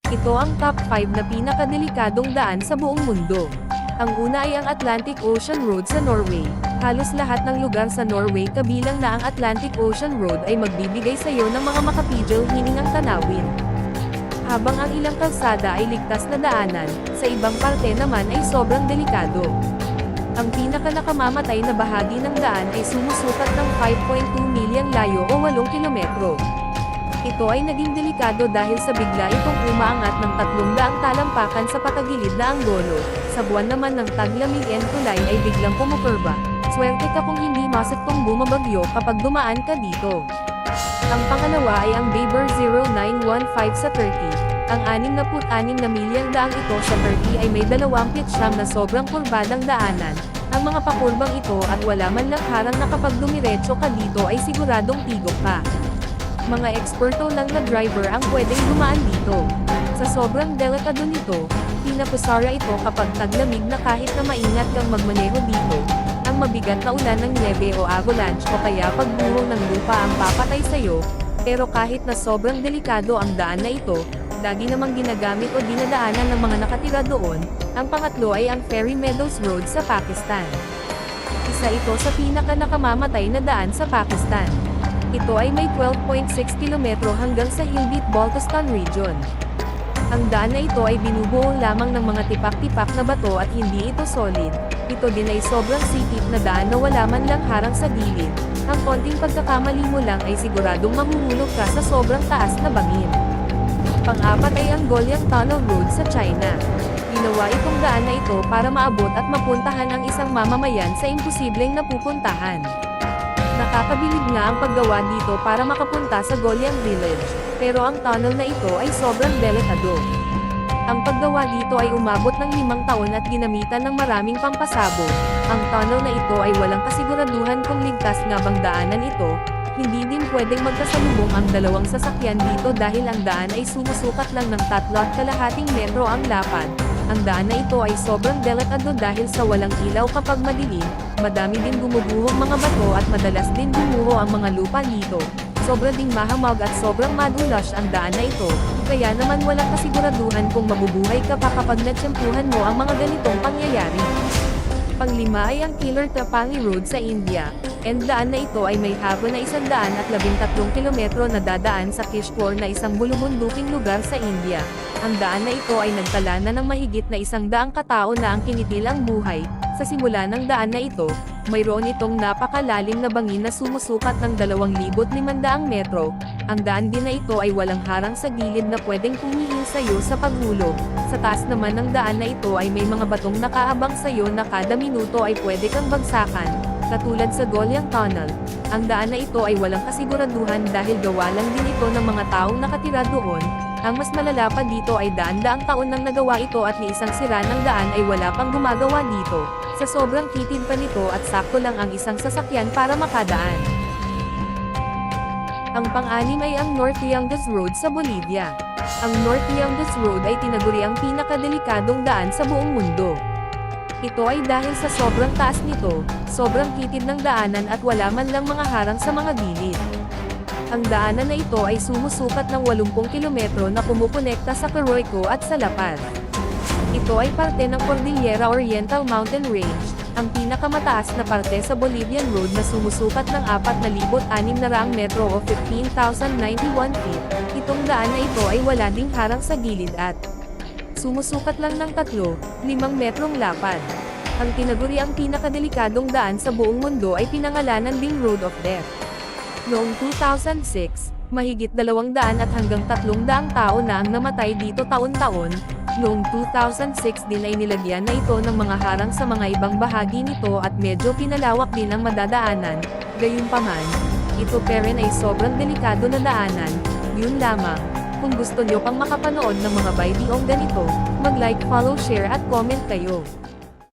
Ito ang top 5 na pinakadelikadong daan sa buong mundo. Ang una ay ang Atlantic Ocean Road sa Norway. Halos lahat ng lugar sa Norway kabilang na ang Atlantic Ocean Road ay magbibigay sa iyo ng mga makapidyo hiningang tanawin. Habang ang ilang kalsada ay ligtas na daanan, sa ibang parte naman ay sobrang delikado. Ang pinakanakamamatay na bahagi ng daan ay sumusukat ng 5.2 milyang layo o 8 kilometro. Ito ay naging delikado dahil sa bigla itong umaangat ng 300 talampakan sa patagilid na anggolo. Sa buwan naman ng taglamig Kulay ay biglang kumukurba. Swerte ka kung hindi masaktong bumabagyo kapag dumaan ka dito. Ang pangalawa ay ang Baber 0915 sa Turkey. Ang 66 na milyang daang ito sa Turkey ay may 2 pitsyam na sobrang kurbadang daanan. Ang mga pakurbang ito at wala man lang harang na kapag dumiretso ka dito ay siguradong tigok ka. Mga eksperto lang na driver ang pwedeng dumaan dito. Sa sobrang delikado nito, pinapasara ito kapag taglamig na kahit na maingat kang magmaneho dito. Ang mabigat na ulan ng niebe o avalanche o kaya pagbuho ng lupa ang papatay sa'yo, pero kahit na sobrang delikado ang daan na ito, lagi namang ginagamit o dinadaanan ng mga nakatira doon. Ang pangatlo ay ang Fairy Meadows Road sa Pakistan. Isa ito sa pinaka-nakamamatay na daan sa Pakistan. Ito ay may 12.6 kilometro hanggang sa Gilgit-Baltistan region. Ang daan na ito ay binubuo lamang ng mga tipak-tipak na bato at hindi ito solid. Ito din ay sobrang sikip na daan na wala man lang harang sa gilid. Ang konting pagkakamali mo lang ay siguradong mahuhulog ka sa sobrang taas na bangin. Pang-apat ay ang Goryeo Tunnel Road sa China. Ginawa itong daan na ito para maabot at mapuntahan ang isang mamamayan sa imposibleng napupuntahan. Nakakabilib nga ang paggawa dito para makapunta sa Goryeo Village, pero ang tunnel na ito ay sobrang delikado. Ang paggawa dito ay umabot ng 5 taon at ginamitan ng maraming pampasabog. Ang tunnel na ito ay walang kasiguraduhan kung ligtas nga bang daanan ito. Hindi din pwedeng magkasalubong ang dalawang sasakyan dito dahil ang daan ay sumusukat lang ng 3.5 metro ang lapad. Ang daan na ito ay sobrang delikado dahil sa walang ilaw kapag madilim, madami din gumuguhong mga bato at madalas din gumuho ang mga lupa dito. Sobra ding mahamog at sobrang madulas ang daan na ito, kaya naman walang kasiguraduhan kung mabubuhay ka pa kapag natsyempuhan mo ang mga ganitong pangyayari. Panglima ay ang Killer Trapani Road sa India. And daan na ito ay may haba na 113 kilometro na dadaan sa Kishore na isang bulubunduking lugar sa India. Ang daan na ito ay nagtala na ng mahigit na 100 katao na ang kinitil ang buhay. Sa simula ng daan na ito, mayroon itong napakalalim na bangin na sumusukat ng 2,500 metro. Ang daan din na ito ay walang harang sa gilid na pwedeng pumihil sa iyo sa paghulog. Sa taas naman ng daan na ito ay may mga batong nakaabang sa iyo na kada minuto ay pwede kang bagsakan. Katulad sa Goryeo Tunnel, ang daan na ito ay walang kasiguraduhan dahil gawa lang din ito ng mga taong nakatira doon. Ang mas malala pa dito ay daan-daang taon nang nagawa ito at ni isang sira ng daan ay wala pang gumagawa dito. Sa sobrang kitid pa nito at sakto lang ang isang sasakyan para makadaan. Ang pang-anim ay ang North Llanos Road sa Bolivia. Ang North Llanos Road ay tinaguri ang pinakadelikadong daan sa buong mundo. Ito ay dahil sa sobrang taas nito, sobrang kitid ng daanan at wala man lang mga harang sa mga gilid. Ang daanan na ito ay sumusukat ng 80 kilometro na kumukonekta sa Coroico at sa La Paz. Ito ay parte ng Cordillera Oriental Mountain Range, ang pinakamataas na parte sa Bolivian Road na sumusukat ng 4,600 metro o 15,091 feet. Itong daan na ito ay wala ding harang sa gilid at sumusukat lang ng 3-5 metrong lapad. Ang tinaguri ang pinakadelikadong daan sa buong mundo ay pinangalanan ding Road of Death. Noong 2006, mahigit 200 at hanggang 300 tao na ang namatay dito taon-taon. Noong 2006 din ay nilagyan na ito ng mga harang sa mga ibang bahagi nito at medyo pinalawak din ang madadaanan. Gayunpaman, ito pa rin ay sobrang delikado na daanan. Yun lamang. Kung gusto nyo pang makapanood ng mga videong ganito, mag-like, follow, share at comment kayo.